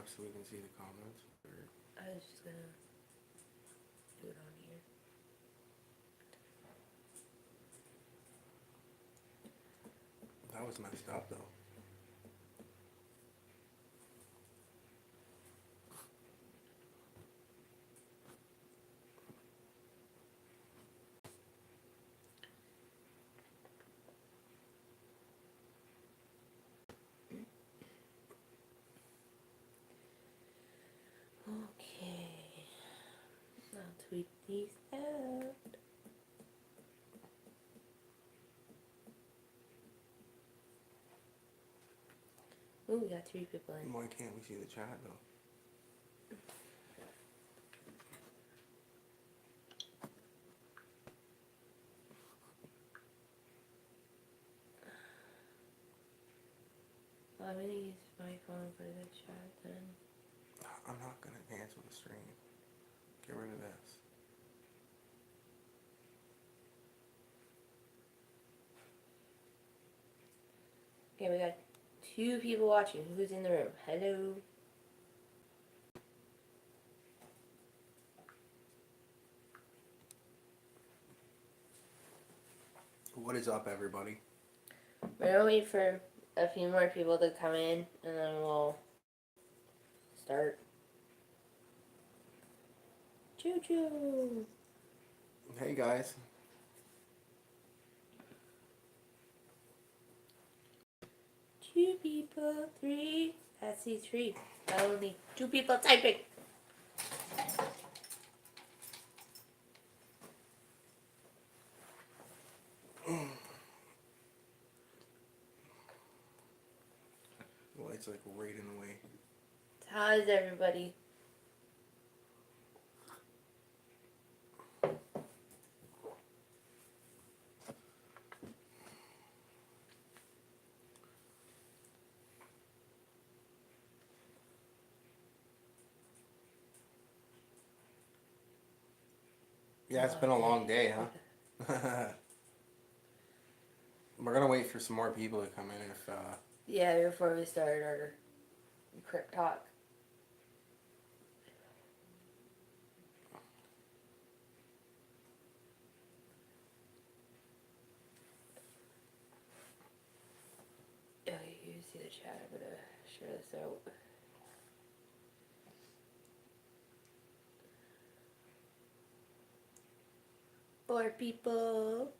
up so we can see the comments? Or... I was just gonna do it on here. That was messed up though. Okay. I'll tweet these out. Ooh, we got 3 people in. Why can't we see the chat though? Well, I'm gonna use my phone for the chat then. I'm not gonna cancel the stream. Get rid of this. Okay, we got 2 people watching. Who's in the room? Hello. What is up, everybody? We're gonna wait for a few more people to come in, and then we'll start. Choo choo. Hey guys. 2 people, 3. I see 3. Only 2 people typing. The light's like right in the way. How's everybody? Yeah, it's been a long day, huh? We're gonna wait for some more people to come in if Yeah, before we start our Crypt Talk. Okay, you see the chat. I'm gonna share this out. Four people.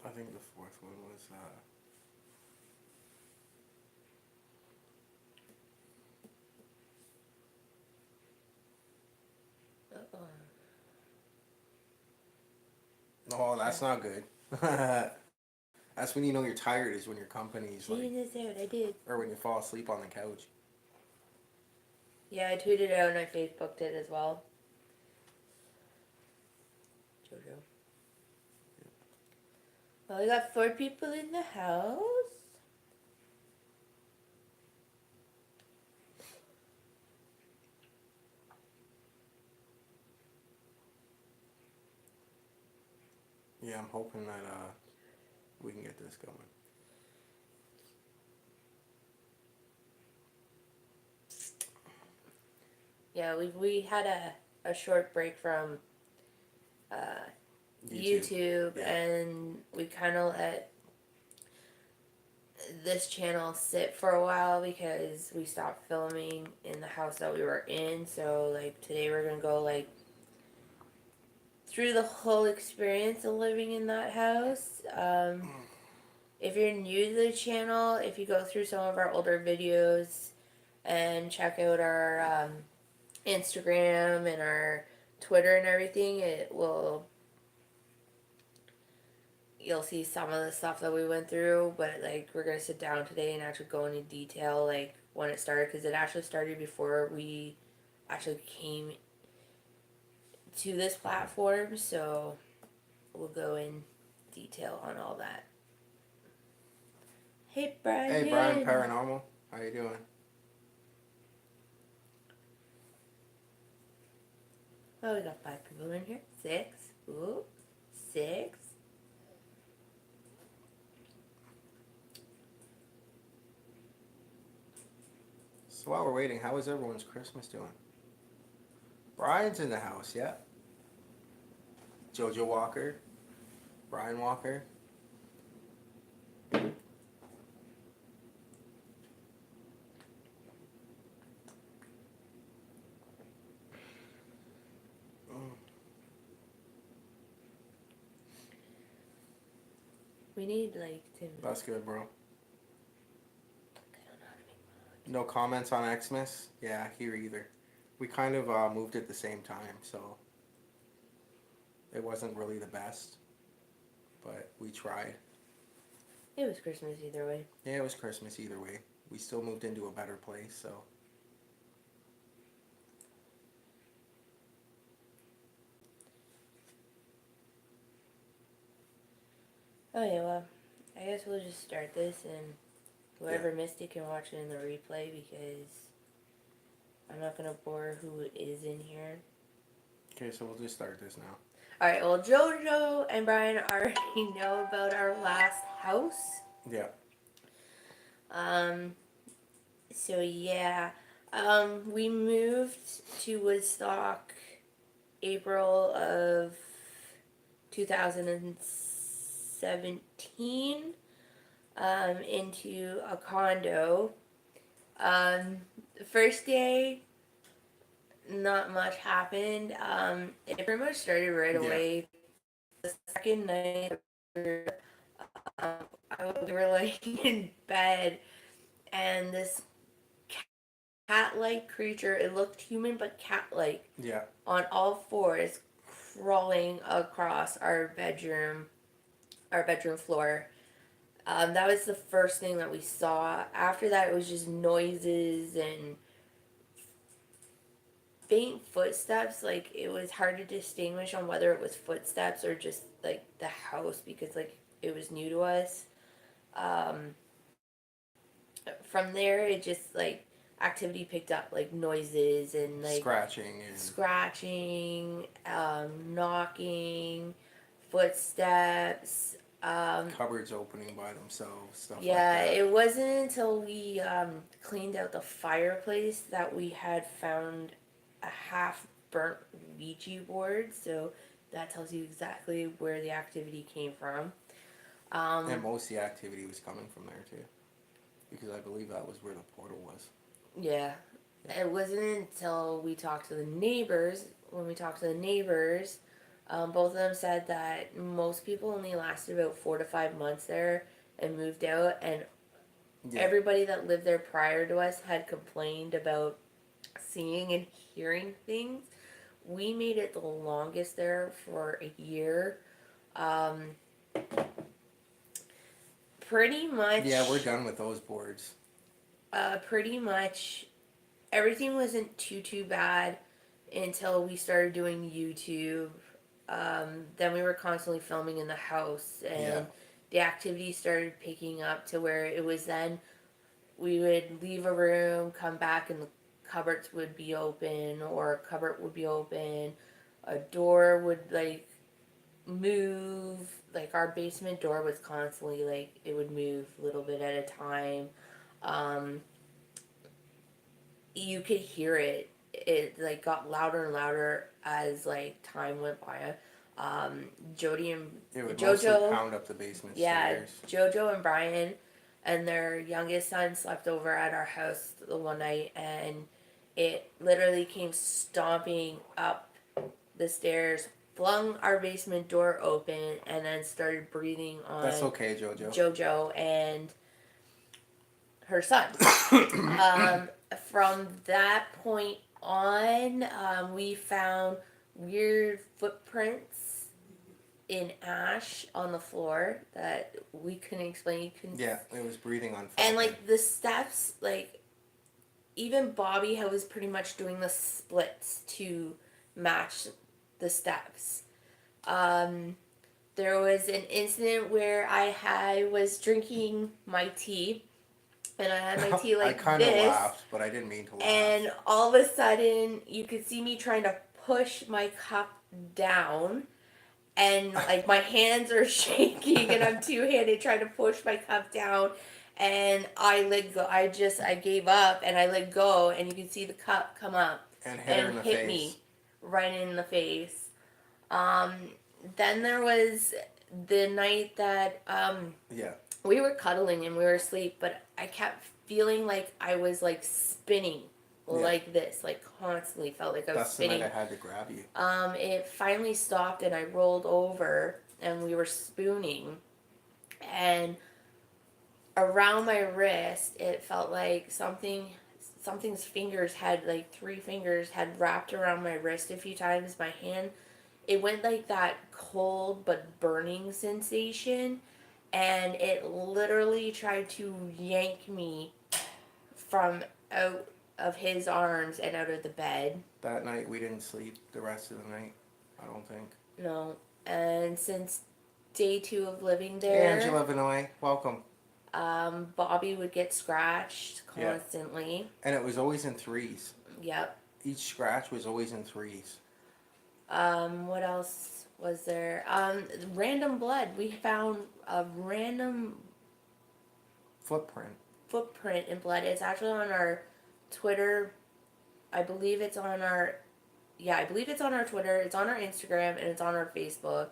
I think the 4th one was Oh, that's not good. That's when you know you're tired, is when your company's like... Tweeting this out, I did. Or when you fall asleep on the couch. Yeah, I tweeted it out and I Facebooked it as well. Jojo. Well, we got 4 people in the house. Yeah, I'm hoping that we can get this going. Yeah, we had a short break from YouTube yeah. And we kind of let this channel sit for a while because we stopped filming in the house that we were in. So like today we're gonna go like through the whole experience of living in that house. If you're new to the channel, if you go through some of our older videos and check out our Instagram and our Twitter and everything, you'll see some of the stuff that we went through. But like we're gonna sit down today and actually go into detail like when it started, because it actually started before we actually came to this platform. So we'll go in detail on all that. Hey, Hey, Brian Brian. Paranormal. How you doing? Oh, we got 5 people in here. 6. Ooh, 6. So while we're waiting, how is everyone's Christmas doing? Brian's in the house, yeah. Jojo Walker, Brian Walker. Mm, We need like to. that's good, bro. I don't know how to make. No comments on Xmas? Yeah, here either. We kind of moved at the same time, so it wasn't really the best, but we tried. It was Christmas either way. Yeah, it was Christmas either way. We still moved into a better place, so. Oh yeah, well, I guess we'll just start this and Yeah. whoever missed it can watch it in the replay because I'm not gonna bore who is in here. Okay, so we'll just start this now. All right. Well, Jojo and Brian already know about our last house. Yeah. Um. So yeah. We moved to Woodstock April of 2017. Into a condo. The first day, not much happened. It pretty much started right Yeah. away. The second night, um, we were laying in bed, and this cat-like creature, it looked human but cat-like, Yeah. on all fours, crawling across our bedroom floor. That was the first thing that we saw. After that, it was just noises and faint footsteps. Like, it was hard to distinguish on whether it was footsteps or just like the house because like it was new to us. Um, from there, it just like activity picked up, like noises and like Scratching and scratching, knocking, footsteps. cupboards opening by themselves, stuff like Yeah, that. it wasn't until we cleaned out the fireplace that we had found a half burnt Ouija board. So that tells you exactly where the activity came from. And Um, most of the activity was coming from there too, because I believe that was where the portal was. yeah, Yeah. it wasn't until we talked to the neighbors. When we talked to the neighbors, both of them said that most people only lasted about 4 to 5 months there and moved out, and Yeah. everybody that lived there prior to us had complained about seeing and hearing things. We made it the longest there for a year. Um, pretty Yeah, we're much, done with those boards. pretty much everything wasn't too bad until we started doing YouTube. Then we were constantly filming in the house, Yeah. and the activity started picking up to where it was then we would leave a room, come back, and the cupboards would be open, or a cupboard would be open. A door would like move. Like our basement door was constantly like it would move a little bit at a time. Um, you could hear it. It like got louder and louder as like time went by. Um, Jody and It would mostly Jojo, pound up the basement yeah, stairs. Jojo and Brian and their youngest son slept over at our house the one night, and it literally came stomping up the stairs, flung our basement door open, and then started breathing That's on okay, Jojo. Jojo and her son. From that point on, we found weird footprints in ash on the floor that we couldn't explain. You couldn't. Yeah, it was breathing on And fire. like the steps, like even Bobby was pretty much doing the splits to match the steps. Um, there was an incident where I was drinking my tea, and I had my tea I like kind of this, laughed, but I didn't mean to laugh. and all of a sudden you could see me trying to push my cup down, and like my hands are shaking, and I'm two-handed trying to push my cup down, and I let go. I gave up, and I let go, and you can see the cup come up And hit her and in the hit face. me right in the face. Um, then there was the night that Yeah. we were cuddling and we were asleep, but I kept feeling like I was like spinning Yeah. like this, like constantly felt like I was That's the night spinning. I had to grab you. It finally stopped and I rolled over and we were spooning, and around my wrist it felt like something's fingers had like three fingers had wrapped around my wrist a few times. My hand, it went like that cold but burning sensation, and it literally tried to yank me from out of his arms and out of the bed. That night we didn't sleep the rest of the night. I don't think. No. And since day two of living Hey, there, Angela Vinoy, welcome. Bobby would get scratched Yeah. constantly. And it was always in threes. Yep. Each scratch was always in threes. What else was there? Random blood. We found a random Footprint. footprint in blood. It's actually on our Twitter. I believe it's on our, yeah, I believe it's on our Twitter. It's on our Instagram and it's on our Facebook.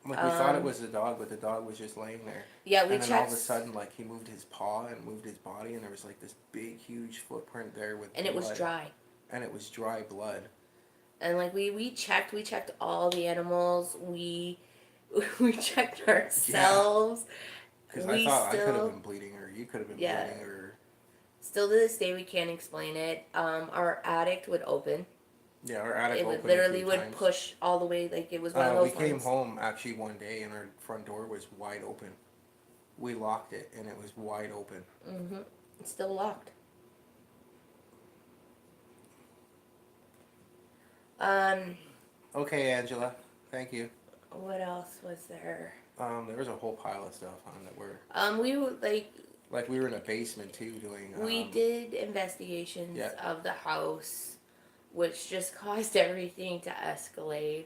Like we thought it was the dog, but the dog was just laying there. Yeah, we And then checked. all of a sudden, like he moved his paw and moved his body, and there was like this big, huge footprint there with And blood. it was dry. And it was dry blood. And like we checked all the animals. We checked ourselves. Because I We thought I could have still, been bleeding, or you could have been yeah. bleeding, or Still to this day, we can't explain it. Our attic would open. yeah, our attic It would opened literally a few would times. push all the way, like it was one of those We came ones. home actually one day, and our front door was wide open. We locked it, and it was wide open. Mm-hmm. It's still locked. Um, Okay, Angela. Thank you. what else was there? There was a whole pile of stuff on that were We would like we were in a basement too doing. we did investigations Yeah. of the house, which just caused everything to escalate.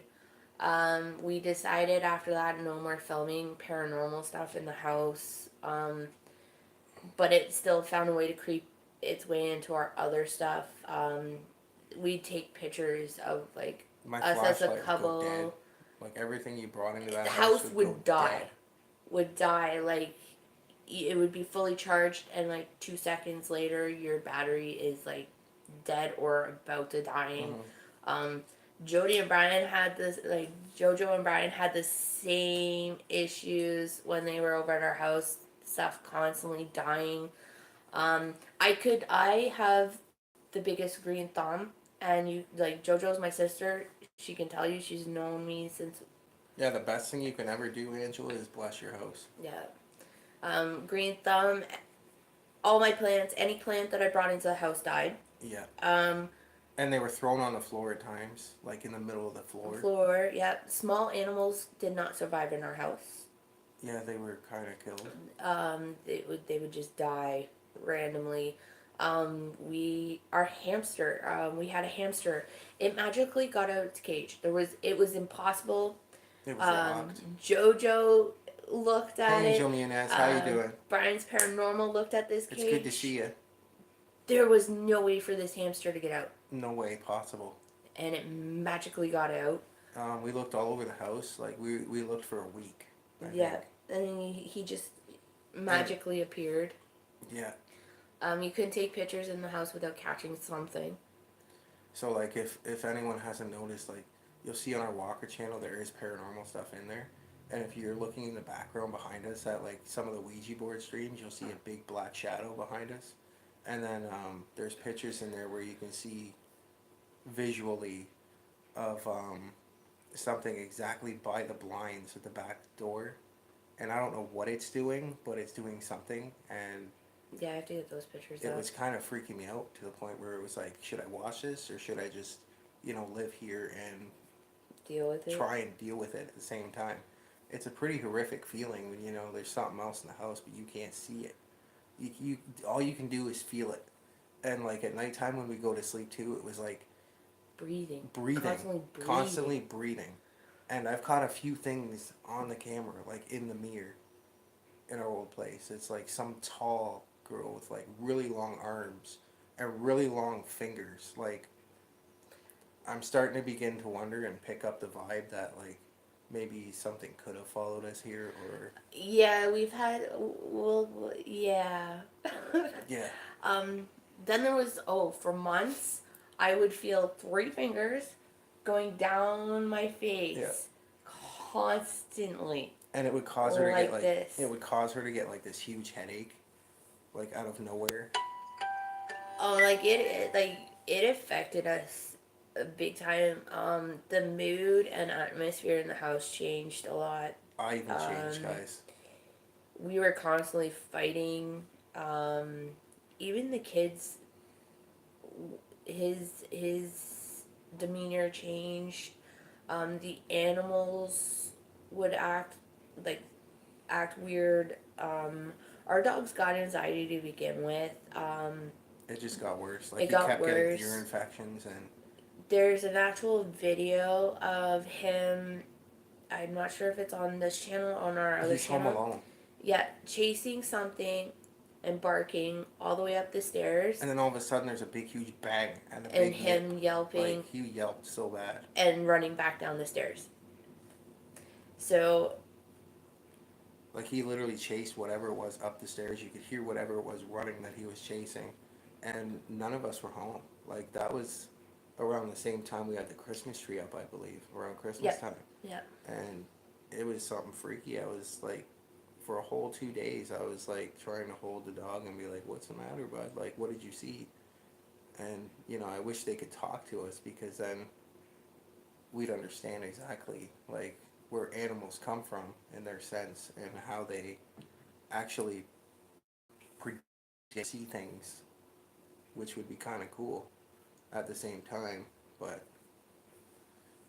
We decided after that no more filming paranormal stuff in the house. But it still found a way to creep its way into our other stuff. We'd take pictures of like My us as a flashlight would go couple. dead. Like everything you brought into that The house house would would go die. dead. Would die like it would be fully charged, and like 2 seconds later your battery is like dead or about to dying. Mm-hmm. Jody and Brian had this, like Jojo and Brian had the same issues when they were over at our house. Stuff constantly dying. I have the biggest green thumb, and you like JoJo's my sister. She can tell you she's known me since. Yeah, the best thing you can ever do, Angela, is bless your house. Yeah. Green thumb. All my plants, any plant that I brought into the house died. Yeah. Um, And they were thrown on the floor at times, like in the middle of the floor. Floor. Yep. Small animals did not survive in our house. Yeah, they were kind of killed. They would just die randomly. Our hamster. We had a hamster. It magically got out of its cage. It was impossible. It was locked. Jojo looked at Hey, it. Angel Munez, how you doing? Brian's paranormal looked at this cage. It's good to see you. There was no way for this hamster to get out, No way possible. and it magically got out. We looked all over the house. Like we looked for a week. I Yeah, think. and then he just magically appeared. Yeah. You couldn't take pictures in the house without catching something. So like if anyone hasn't noticed, like you'll see on our Walker channel there is paranormal stuff in there. And if you're looking in the background behind us at like some of the Ouija board streams, you'll see a big black shadow behind us. And then there's pictures in there where you can see visually of something exactly by the blinds at the back door. And I don't know what it's doing, but it's doing something. And Yeah, I have to get those pictures it up. was kind of freaking me out to the point where it was like, should I watch this or should I just, live here and Deal with it. try and deal with it at the same time? it's a pretty horrific feeling when you know there's something else in the house but you can't see it. You all you can do is feel it. And like at nighttime when we go to sleep too, it was like Breathing. breathing, Constantly breathing. constantly breathing. And I've caught a few things on the camera, like in the mirror in our old place. It's like some tall girl with like really long arms and really long fingers. Like I'm starting to begin to wonder and pick up the vibe that like maybe something could have followed us here or Yeah, we've had. Well, yeah. yeah. um. Then there was for months, I would feel three fingers going down my Yeah. face constantly, And it would cause her to get like like this. it would cause her to get like this huge headache like out of nowhere. Oh, like it affected us big time. The mood and atmosphere in the house changed a lot. I even changed, Um, guys. we were constantly fighting. Um, even the kids, his demeanor changed. The animals would like act weird. Our dogs got anxiety to begin with. It just got worse. It Like he got kept getting worse. ear infections and There's an actual video of him. I'm not sure if it's on this channel or on our other he's home channel. alone. Yeah, chasing something and barking all the way up the stairs, And then all of a sudden there's a big huge bang and a and big him yip. yelping Like he yelped so bad. and running back down the stairs. So Like he literally chased whatever it was up the stairs. You could hear whatever it was running that he was chasing. And none of us were home. Like that was around the same time we had the Christmas tree up, I believe, around Christmas time. yeah, And it was something freaky. I was like, for a whole 2 days, I was like trying to hold the dog and be like, "What's the matter, bud? Like, what did you see?" And you know, I wish they could talk to us because then we'd understand exactly like where animals come from in their sense and how they actually see things, which would be kind of cool at the same time. But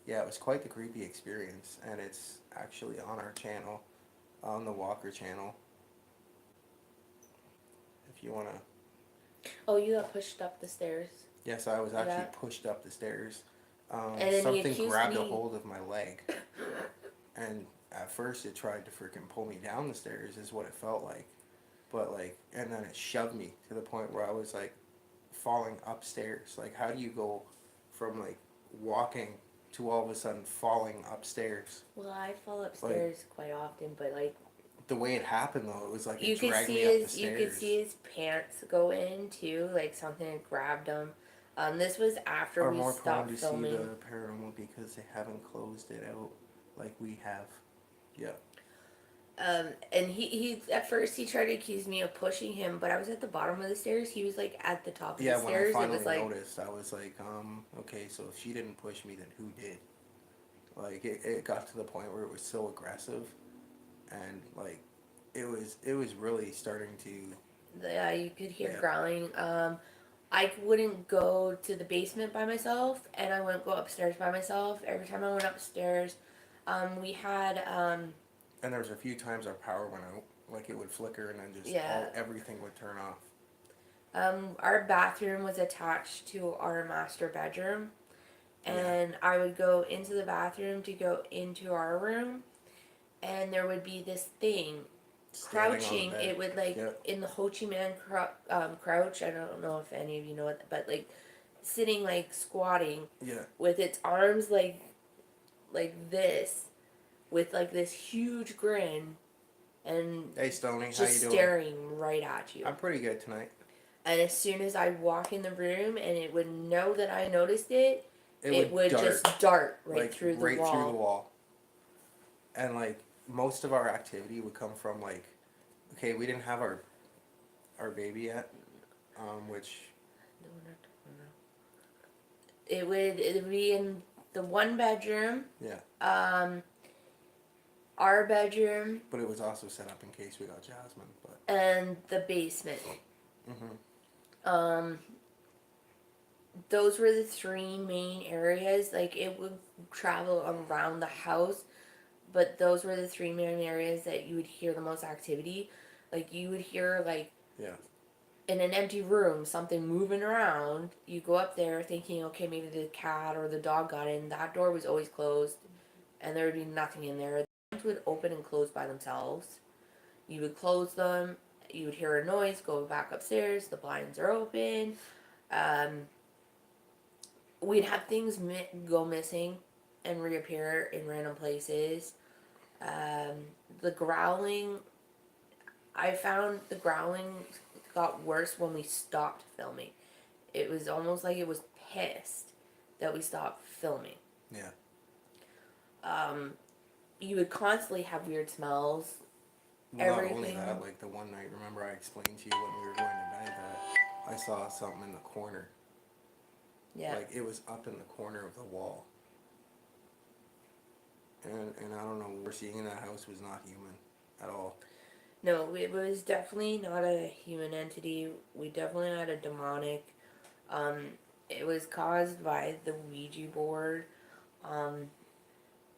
yeah, it was quite the creepy experience, and it's actually on our channel, on the Walker channel. If you wanna, oh, you got pushed up the stairs. yes, I was actually Yeah. pushed up the stairs. And then he Something accused grabbed a me. hold of my leg, and at first it tried to freaking pull me down the stairs, is what it felt like. But like, and then it shoved me to the point where I was like falling upstairs. Like, how do you go from like walking to all of a sudden falling upstairs? Well, I fall upstairs quite often, but like The way it happened though, it was like you it could dragged see me up the his, you stairs. could see his pants go in too, like something had grabbed him. This was after Are we more prone stopped to filming. see the paranormal because they haven't closed it out like we have. Yeah. And he at first he tried to accuse me of pushing him, but I was at the bottom of the stairs. He was like at the top of Yeah, the when I stairs. It finally was like noticed, I was like, okay, so if she didn't push me, then who did? Like, it got to the point where it was so aggressive, and like, it was really starting to. yeah, you could hear Yeah. growling. I wouldn't go to the basement by myself, and I wouldn't go upstairs by myself. Every time I went upstairs, we had And there was a few times our power went out, like it would flicker, and then just yeah. everything would turn off. Our bathroom was attached to our master bedroom, Yeah. and I would go into the bathroom to go into our room, and there would be this thing Standing on the crouching. bed. It would like Yep. in the Ho Chi Minh crouch. I don't know if any of you know it, but like sitting like squatting Yeah. with its arms like this, with like this huge grin, and Hey, Stoney, how just you doing? staring right at you. I'm pretty good tonight. And as soon as I walk in the room and it would know that I noticed it, it would dart, just dart right like through the right wall. through the wall. And like most of our activity would come from like, okay, we didn't have our baby yet, which It would be in the one bedroom. yeah. Our bedroom But it was also set up in case we got Jasmine. But and the basement. mhm. Those were the three main areas. Like it would travel around the house. but those were the three main areas that you would hear the most activity. Like you would hear like Yeah. in an empty room something moving around. You go up there thinking, okay, maybe the cat or the dog got in. That door was always closed, and there would be nothing in there. The doors would open and close by themselves. You would close them. You would hear a noise. Go back upstairs. The blinds are open. Um, we'd have things go missing and reappear in random places. The growling, I found the growling got worse when we stopped filming. It was almost like it was pissed that we stopped filming. Yeah. Um, you would constantly have weird smells. Well, not only Everything. that, like the one night, remember I explained to you when we were going to bed that I saw something in the corner. Yeah. Like it was up in the corner of the wall. And I don't know, what we're seeing in that house was not human at all. No, it was definitely not a human entity. We definitely had a demonic. Um, it was caused by the Ouija board. Um,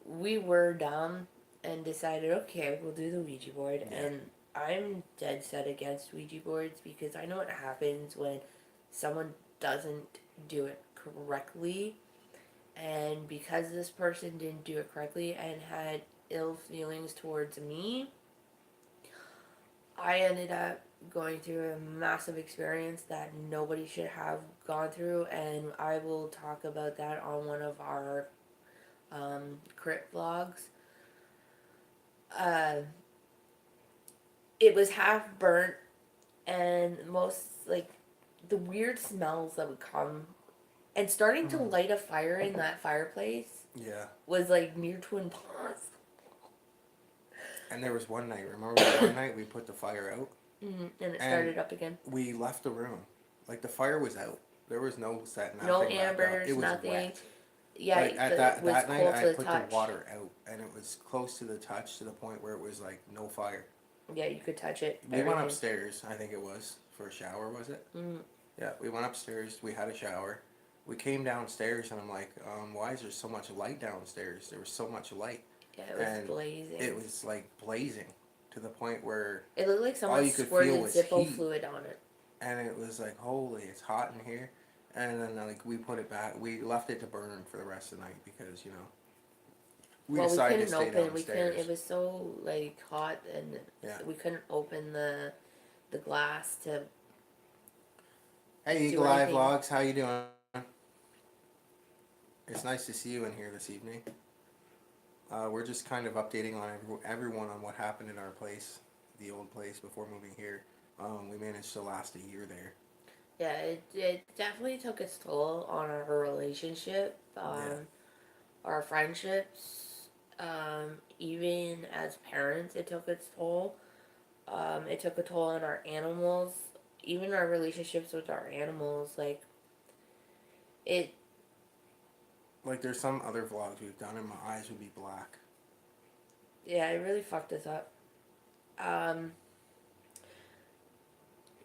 we were dumb and decided, okay, we'll do the Ouija board. Yeah. And I'm dead set against Ouija boards because I know what happens when someone doesn't do it correctly. And because this person didn't do it correctly and had ill feelings towards me, I ended up going through a massive experience that nobody should have gone through. And I will talk about that on one of our crypt vlogs. Uh, it was half burnt, and most like the weird smells that would come, and starting to light a fire in that fireplace Yeah. was like near to impossible. And there was one night, remember the one night we put the fire out? And it And started up again. we left the room. Like the fire was out. There was no set, nothing No back up. ambers, It was nothing. wet. Yeah, Like at it was that night, cold I to the put touch. the water out, and it was close to the touch to the point where it was like no fire. Yeah, you could touch it. We went everything. upstairs, I think it was, for a shower, was it? Mm. Yeah, we went upstairs, we had a shower. We came downstairs, and I'm like, why is there so much light downstairs? There was so much light. Yeah, it was And blazing. it was like blazing to the point where It looked like all someone you could squirted feel was Zippo heat. fluid on it. And it was like, holy, it's hot in here. And then like we put it back, we left it to burn for the rest of the night because we Well, we decided to couldn't stay open. downstairs. We couldn't. It was so like hot, and Yeah. we couldn't open the glass to. Hey, do Eagle Eye anything. Vlogs, how you doing? It's nice to see you in here this evening. We're just kind of updating on everyone on what happened in our place, the old place, before moving here. We managed to last a year there. Yeah, it definitely took its toll on our relationship, our friendships, even as parents, it took its toll. It took a toll on our animals, even our relationships with our animals. Like it. Like there's some other vlogs we've done, and my eyes would be black. Yeah, it really fucked us up.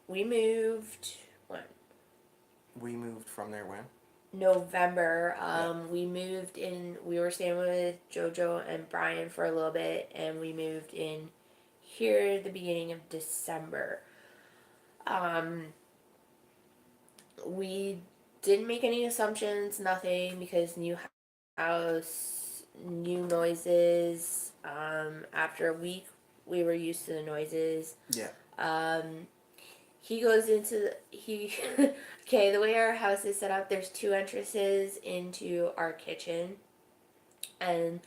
We moved when? We moved from there when? November. We moved in. We were staying with JoJo and Brian for a little bit, and we moved in here at the beginning of December. We didn't make any assumptions, nothing, because new house, new noises. After a week, we were used to the noises. Yeah. He goes into okay, the way our house is set up, there's two entrances into our kitchen, and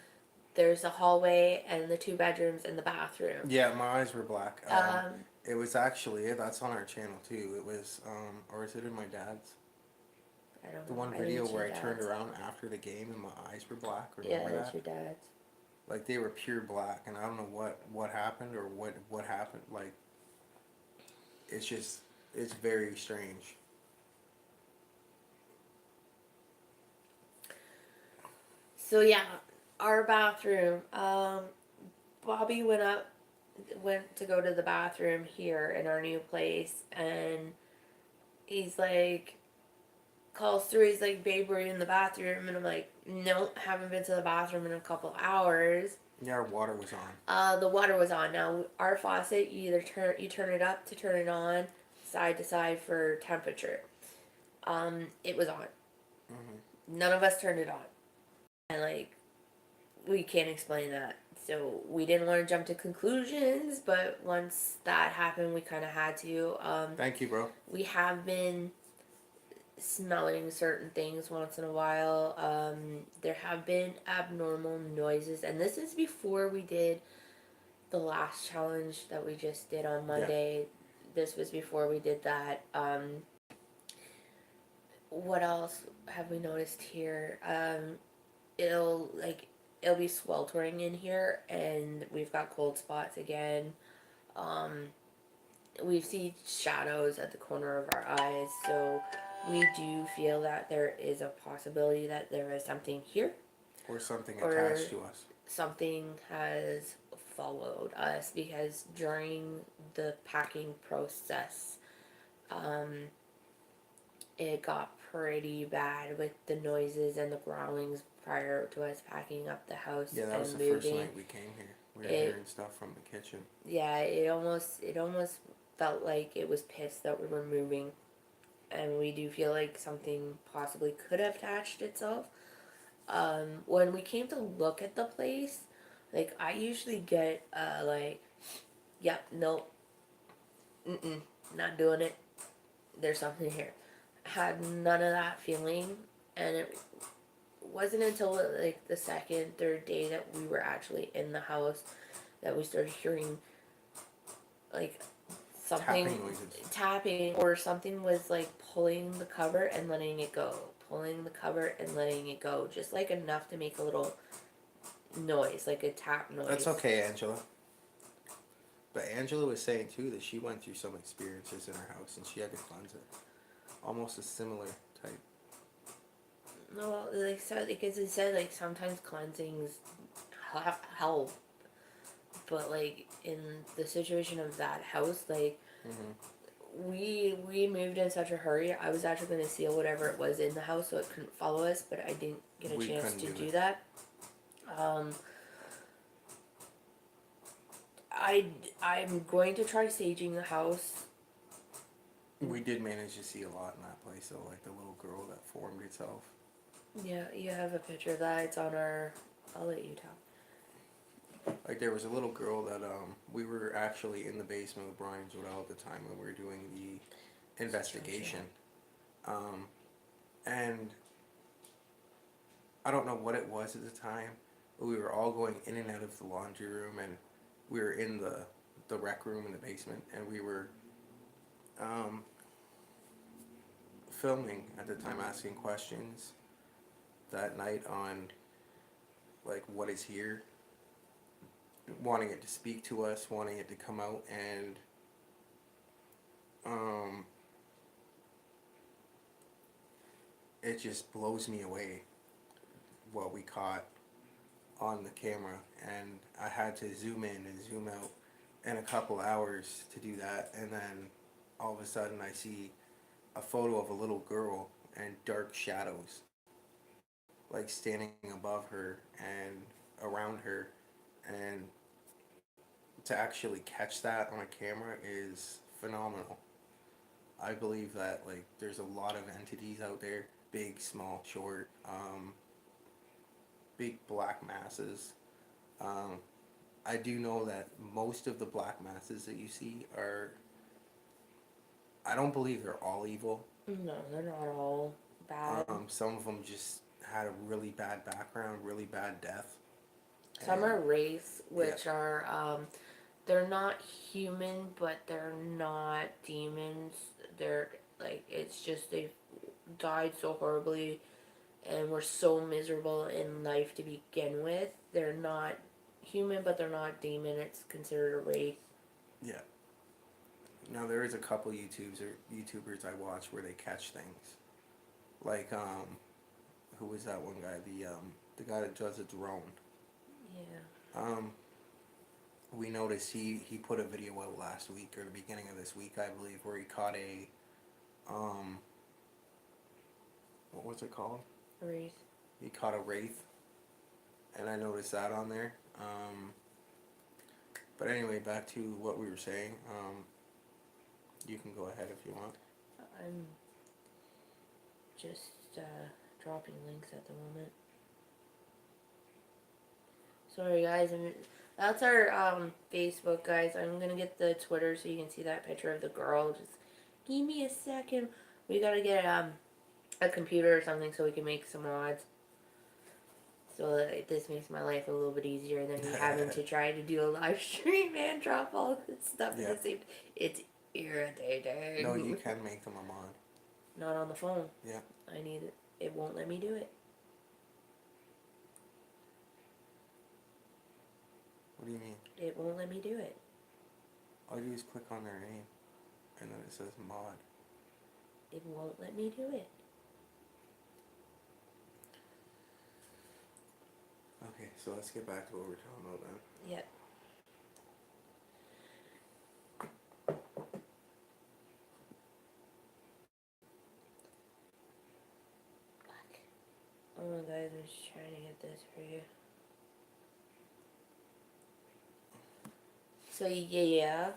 there's a hallway and the two bedrooms and the bathroom. Yeah, my eyes were black. It was actually, that's on our channel too. It was, or is it in my dad's? I don't The know. one I think video it's where I your turned dad's. around after the game and my eyes were black. Yeah, Remember it's that? your dad's. Like they were pure black, and I don't know what happened or what happened. Like it's very strange. So yeah, our bathroom. Bobby went to go to the bathroom here in our new place, and he's like, calls through. He's like, "Babe, were you in the bathroom?" And I'm like, "No, haven't been to the bathroom in a couple hours." Yeah, our water was on. The water was on. Now our faucet, you turn it up to turn it on, side to side for temperature. It was on. None of us turned it on, and like we can't explain that. So we didn't want to jump to conclusions, but once that happened, we kind of had to. Thank you, bro. We have been smelling certain things once in a while. There have been abnormal noises, and this is before we did the last challenge that we just did on Monday. Yeah. This was before we did that. What else have we noticed here? It'll like it'll be sweltering in here, and we've got cold spots again. We see shadows at the corner of our eyes, so we do feel that there is a possibility that there is something here. Or something attached to us. Something has followed us, because during the packing process, it got pretty bad with the noises and the growlings prior to us packing up the house. Yeah, that was the first night we came here. We were hearing stuff from the kitchen. Yeah, it almost felt like it was pissed that we were moving, and we do feel like something possibly could have attached itself. When we came to look at the place, like I usually get like, yep, nope, not doing it. There's something here. Had none of that feeling, and it wasn't until like the second, third day that we were actually in the house that we started hearing like something tapping, or something was like pulling the cover and letting it go, pulling the cover and letting it go, just like enough to make a little noise, like a tap noise. That's okay, Angela. But Angela was saying too that she went through some experiences in her house and she had to cleanse it. Almost a similar type. No, like so, because it said like sometimes cleansings help, but like in the situation of that house, like we moved in such a hurry. I was actually going to seal whatever it was in the house so it couldn't follow us, but I didn't get a chance to do that. I'm going to try saging the house. We did manage to see a lot in that place, though, like the little girl that formed itself. Yeah, you have a picture of that. It's on our... I'll let you talk. Like, there was a little girl that, we were actually in the basement with Brian Jodell at the time when we were doing the investigation. And I don't know what it was at the time, but we were all going in and out of the laundry room, and we were in the rec room in the basement, and we were filming at the time, asking questions that night on like what is here, wanting it to speak to us, wanting it to come out, and it just blows me away what we caught on the camera, and I had to zoom in and zoom out in a couple hours to do that, and then all of a sudden I see a photo of a little girl and dark shadows like standing above her and around her, and to actually catch that on a camera is phenomenal. I believe that like there's a lot of entities out there, big, small, short, big black masses. I do know that most of the black masses that you see are, I don't believe they're all evil. No, they're not all bad. Some of them just had a really bad background, really bad death. Some are wraiths, which are, they're not human, but they're not demons. They're like, it's just they've died so horribly and were so miserable in life to begin with. They're not human, but they're not demon. It's considered a wraith. Yeah. Now there is a couple YouTubers I watch where they catch things, like who was that one guy? The guy that does a drone. Yeah. We noticed he put a video out last week or the beginning of this week, I believe, where he caught what was it called? Wraith. He caught a wraith, and I noticed that on there. But anyway, back to what we were saying. You can go ahead if you want. I'm just dropping links at the moment. Sorry, guys. That's our Facebook, guys. I'm gonna get the Twitter so you can see that picture of the girl. Just give me a second. We gotta get a computer or something so we can make some mods. So that this makes my life a little bit easier than me having to try to do a live stream and drop all this stuff Yeah. at the same. It's irritating. No, you can make them a mod. Not on the phone. Yeah. I need it. It won't let me do it. What do you mean? It won't let me do it. All you do is click on their name, and then it says mod. It won't let me do it. Okay, so let's get back to what we're talking about then. Yep. Oh my guys, I'm just trying to get this for you. So yeah,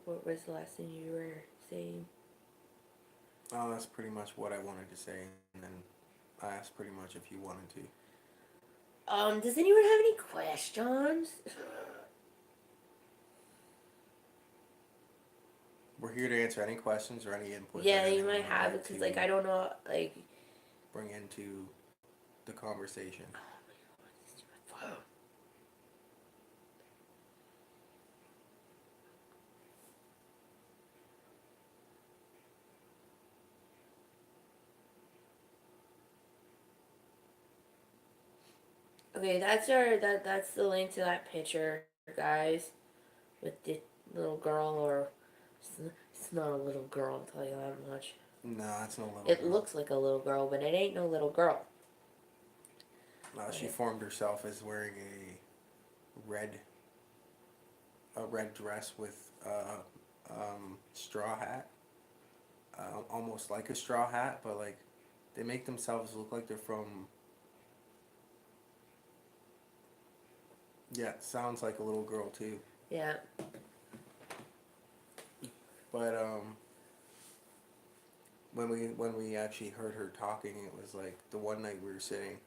what was the last thing you were saying? Oh, that's pretty much what I wanted to say, and then I asked pretty much if you wanted to. Does anyone have any questions? We're here to answer any questions or any input. Yeah, you might have it because like I don't know like. Bring into the conversation. Okay, that's the link to that picture, guys, with the little girl, or it's not a little girl, I'll tell you that much. No, it's no little It girl. looks like a little girl, but it ain't no little girl. She formed herself as wearing a red dress with straw hat, almost like a straw hat, but like they make themselves look like they're from. Yeah, it sounds like a little girl too. Yeah. But when we actually heard her talking, it was like the one night we were sitting,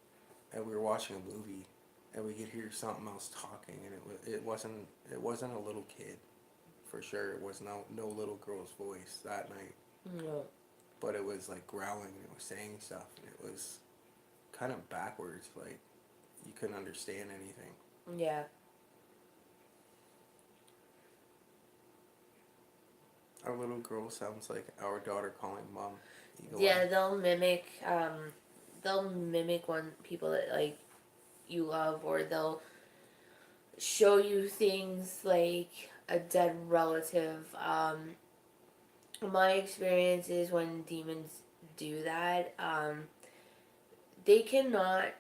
and we were watching a movie, and we could hear something else talking, and it wasn't a little kid, for sure. It was no little girl's voice that night. No. But it was like growling, and it was saying stuff, and it was kind of backwards, like you couldn't understand anything. Yeah. Our little girl sounds like our daughter calling mom. Yeah, they'll mimic one people that like you love, or they'll show you things like a dead relative. My experience is when demons do that, they cannot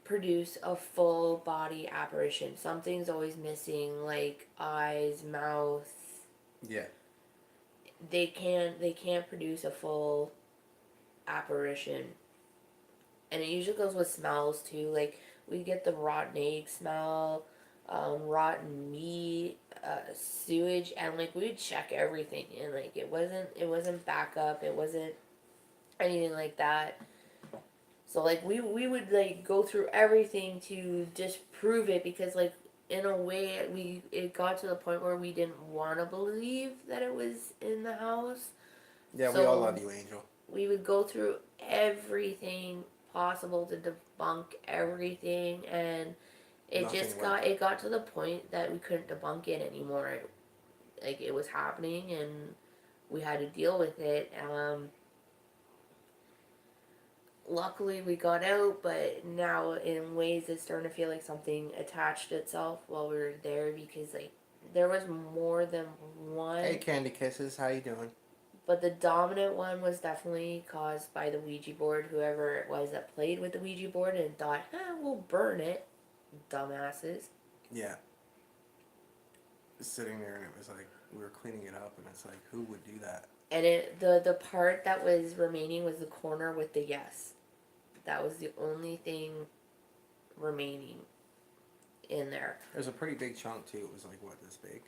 produce a full body apparition. Something's always missing, like eyes, mouth. Yeah. They can't produce a full apparition. And it usually goes with smells too. Like we get the rotten egg smell, rotten meat, sewage, and like we would check everything, and like it wasn't backup, it wasn't anything like that. So like we would like go through everything to disprove it, because like in a way it got to the point where we didn't want to believe that it was in the house. Yeah, so we all love you, Angel. We would go through everything possible to debunk everything, and it got to the point that we couldn't debunk it anymore. Like it was happening, and we had to deal with it. Luckily we got out, but now in ways it's starting to feel like something attached itself while we were there, because like there was more than one. Hey, Candy Kisses, how you doing? But the dominant one was definitely caused by the Ouija board. Whoever it was that played with the Ouija board and thought, we'll burn it. Dumbasses. Yeah. Sitting there, and it was like we were cleaning it up, and it's like, who would do that? And the part that was remaining was the corner with the yes. That was the only thing remaining in there. There's a pretty big chunk too. It was like what, this big?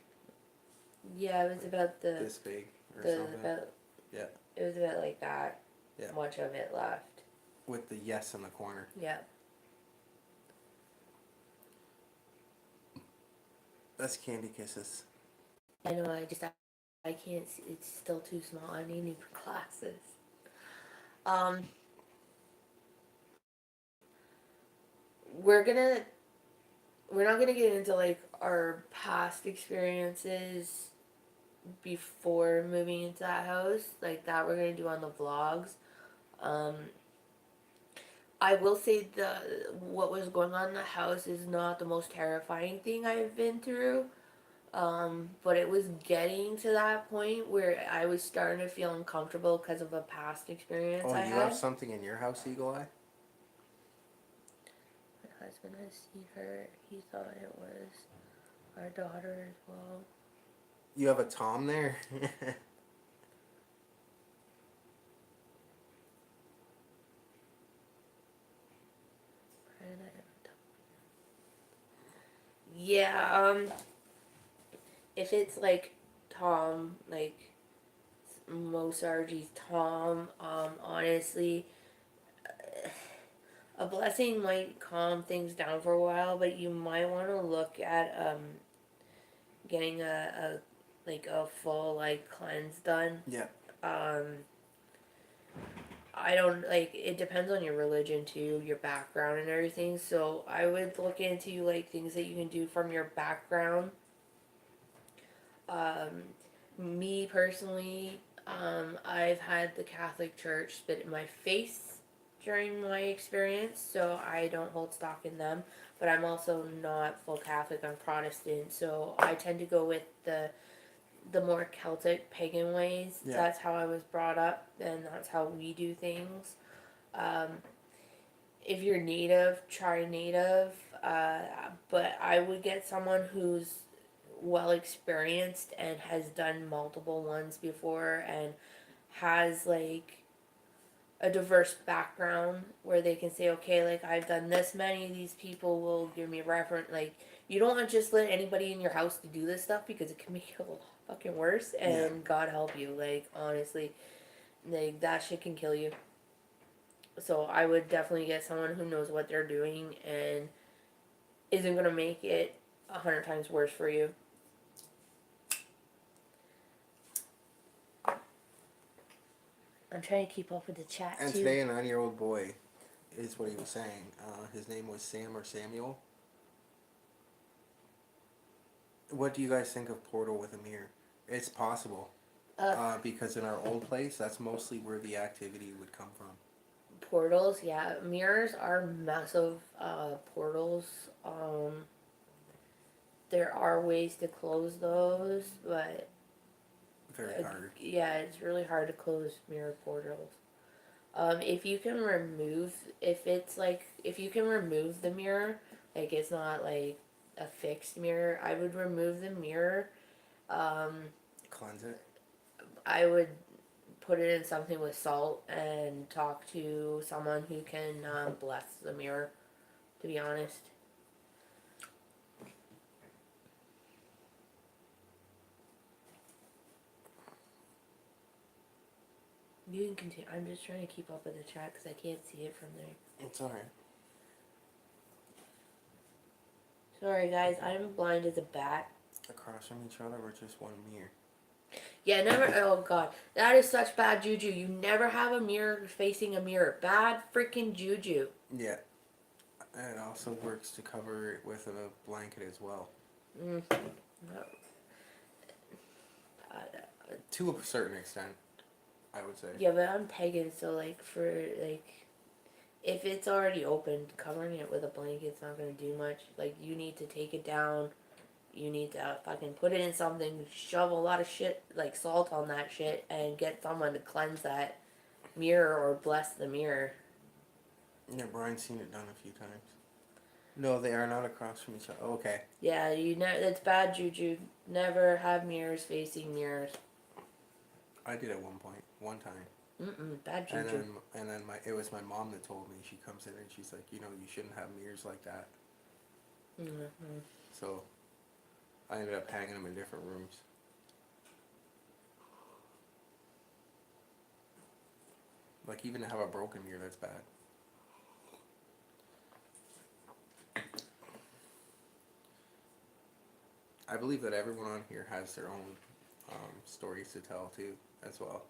Yeah, it was about This big or something. about Yeah. it was about like that Yeah. much of it left. With the yes in the corner. Yeah. That's Candy Kisses. I know. I can't see. It's still too small. I need new glasses. Um, we're gonna we're not gonna get into like our past experiences before moving into that house. Like that, we're gonna do on the vlogs. Um, I will say what was going on in the house is not the most terrifying thing I've been through. But it was getting to that point where I was starting to feel uncomfortable because of a past experience Oh, I you had. have something in your house, Eagle Eye? My husband has seen her. He thought it was our daughter as well. You have a Tom there? Yeah, if it's like Tom, like most RG's Tom, honestly, a blessing might calm things down for a while, but you might want to look at getting a full like cleanse done. Yeah. Um, I don't like it depends on your religion too, your background and everything. So I would look into like things that you can do from your background. Um, Me personally, I've had the Catholic Church spit in my face during my experience, so I don't hold stock in them. But I'm also not full Catholic, I'm Protestant, so I tend to go with the more Celtic pagan ways. Yeah. That's how I was brought up, and that's how we do things. Um, if you're native, try native. But I would get someone who's well experienced and has done multiple ones before and has like a diverse background where they can say, okay, like I've done this many, these people will give me a reference. Like you don't want to just let anybody in your house to do this stuff because it can make it a lot fucking worse. And Yeah. God help you, like honestly, like that shit can kill you. So I would definitely get someone who knows what they're doing and isn't gonna make it 100 times worse for you. I'm trying to keep up with the chat And too. today, a 9-year-old boy is what he was saying. His name was Sam or Samuel. What do you guys think of Portal with a mirror? It's possible. Because in our old place, that's mostly where the activity would come from. Portals, yeah. Mirrors are massive portals. There are ways to close those, but Very hard. yeah, it's really hard to close mirror portals. If you can remove, if you can remove the mirror, like it's not like a fixed mirror, I would remove the mirror. Cleanse it. I would put it in something with salt and talk to someone who can bless the mirror, to be honest. You can continue. I'm just trying to keep up with the chat because I can't see it from there. It's alright. Sorry, guys. I'm blind as a bat. Across from each other, we're just one mirror. Yeah, never. Oh, God. That is such bad juju. You never have a mirror facing a mirror. Bad freaking juju. Yeah. And it also works to cover it with a blanket as well. No. To a certain extent, I would say. Yeah, but I'm pagan, so, like, if it's already open, covering it with a blanket's not gonna do much. Like, you need to take it down. You need to fucking put it in something, shove a lot of shit, like salt on that shit, and get someone to cleanse that mirror or bless the mirror. Yeah, Brian's seen it done a few times. No, they are not across from each other. Okay. Yeah, it's bad juju. Never have mirrors facing mirrors. I did at one time. Bad And juju. then it was my mom that told me. She comes in and she's like, you know, you shouldn't have mirrors like that. Mm-hmm. So I ended up hanging them in different rooms. Like even to have a broken mirror, that's bad. I believe that everyone on here has their own stories to tell too, as well.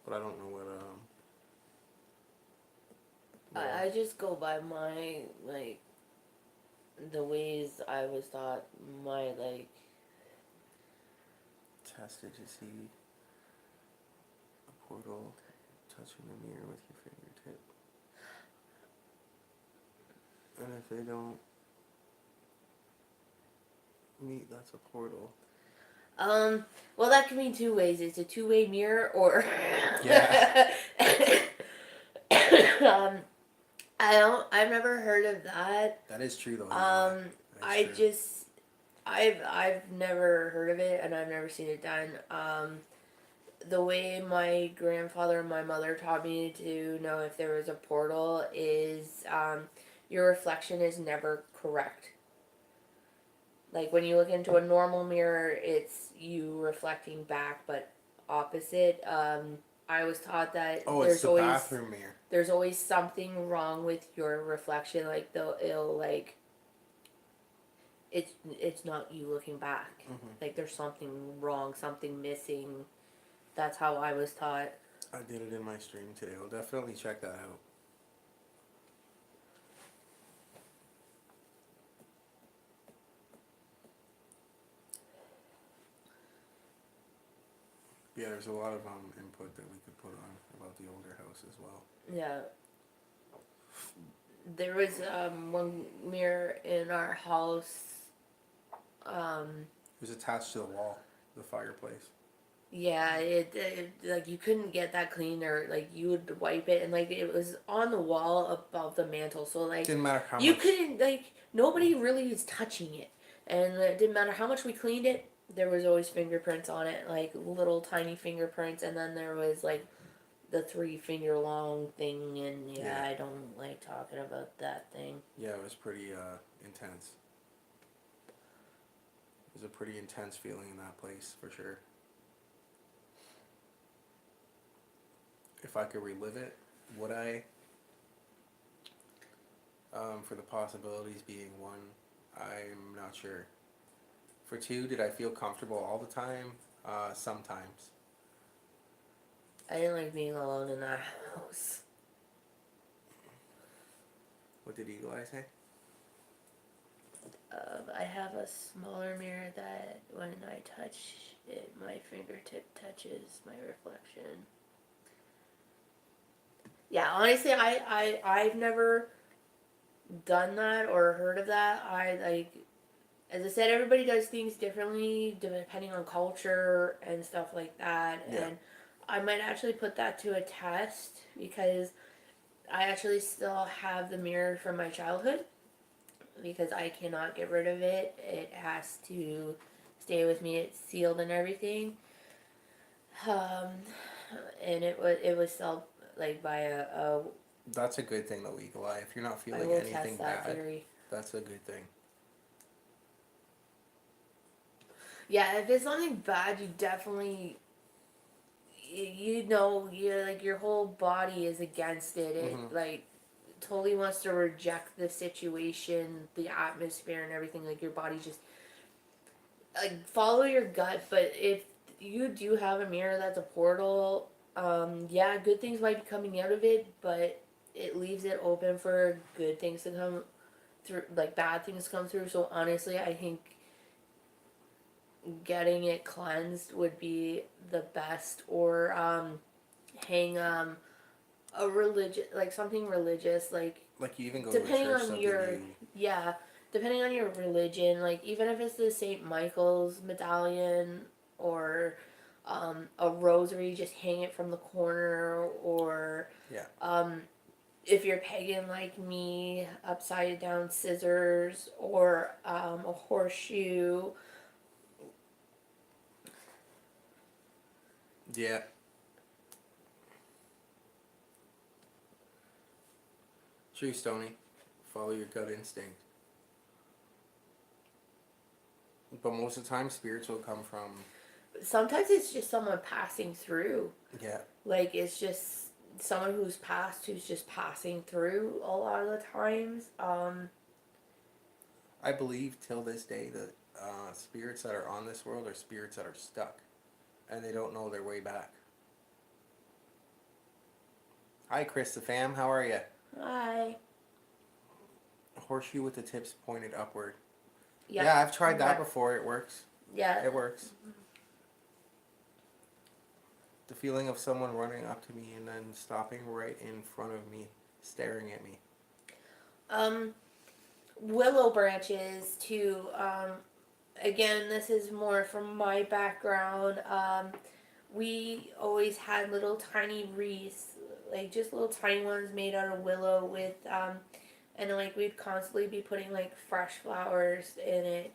But I don't know what else. I just go by my, like, the ways I was taught, my, like, Tested to see a portal touching the mirror with your fingertip. And if they don't meet, that's a portal. well, that can mean two ways. It's a two-way mirror, or Yeah. um, I've never heard of that. That is true though. That's I true. just, I've never heard of it, and I've never seen it done. The way my grandfather and my mother taught me to know if there was a portal is, your reflection is never correct. Like when you look into a normal mirror, it's you reflecting back, but opposite. I was taught that Oh, it's the bathroom mirror. there's always something wrong with your reflection. Like it'll like it's not you looking back. Mm-hmm. Like there's something wrong, something missing. That's how I was taught. I did it in my stream today. I'll definitely check that out. Yeah, there's a lot of input that we could put on about the older house as well. Yeah. There was one mirror in our house. It was attached to the wall, the fireplace. Yeah, it like you couldn't get that clean, or like you would wipe it and like it was on the wall above the mantle, so like Didn't matter how you much. couldn't, like, nobody really was touching it, and it didn't matter how much we cleaned it, there was always fingerprints on it, like little tiny fingerprints, and then there was like the 3 finger long thing, and yeah, Yeah. I don't like talking about that thing. Yeah, it was pretty intense. It was a pretty intense feeling in that place for sure. If I could relive it, would I? For the possibilities being one, I'm not sure. For two, did I feel comfortable all the time? Sometimes. I didn't like being alone in that house. What did Eagle Eye say? I have a smaller mirror that when I touch it, my fingertip touches my reflection. Yeah, honestly, I've never done that or heard of that. I like, as I said, everybody does things differently depending on culture and stuff like that. Yeah. And I might actually put that to a test because I actually still have the mirror from my childhood because I cannot get rid of it. It has to stay with me. It's sealed and everything. Um, and it was sold like by a That's a good thing though, Eagle Eye. If you're not I feeling will anything test that bad, theory. that's a good thing. Yeah, if it's something bad, you definitely, you know, you like your whole body is against it. It Mm-hmm. like totally wants to reject the situation, the atmosphere, and everything. Like your body just like follow your gut. But if you do have a mirror that's a portal, yeah, good things might be coming out of it, but it leaves it open for good things to come through, like bad things to come through. So honestly, I think getting it cleansed would be the best, or hang a religious, like something religious, like Like you even go to a depending church, on they'll your, give you. yeah, depending on your religion, like even if it's the St. Michael's medallion, or a rosary, just hang it from the corner, or Yeah. if you're pagan like me, upside down scissors or a horseshoe. Yeah. True, Stony. Follow your gut instinct. But most of the time, spirits will come from. Sometimes it's just someone passing through. Yeah. Like it's just someone who's passed who's just passing through a lot of the times. I believe till this day that spirits that are on this world are spirits that are stuck, and they don't know their way back. Hi, Chris the fam. How are you? Hi. Horseshoe with the tips pointed upward. Yep. Yeah, I've tried that Yeah. before. It works. Yeah. It works. The feeling of someone running up to me and then stopping right in front of me, staring at me. Willow branches too. Again, this is more from my background. We always had little tiny wreaths, like just little tiny ones made out of willow with, and like we'd constantly be putting like fresh flowers in it.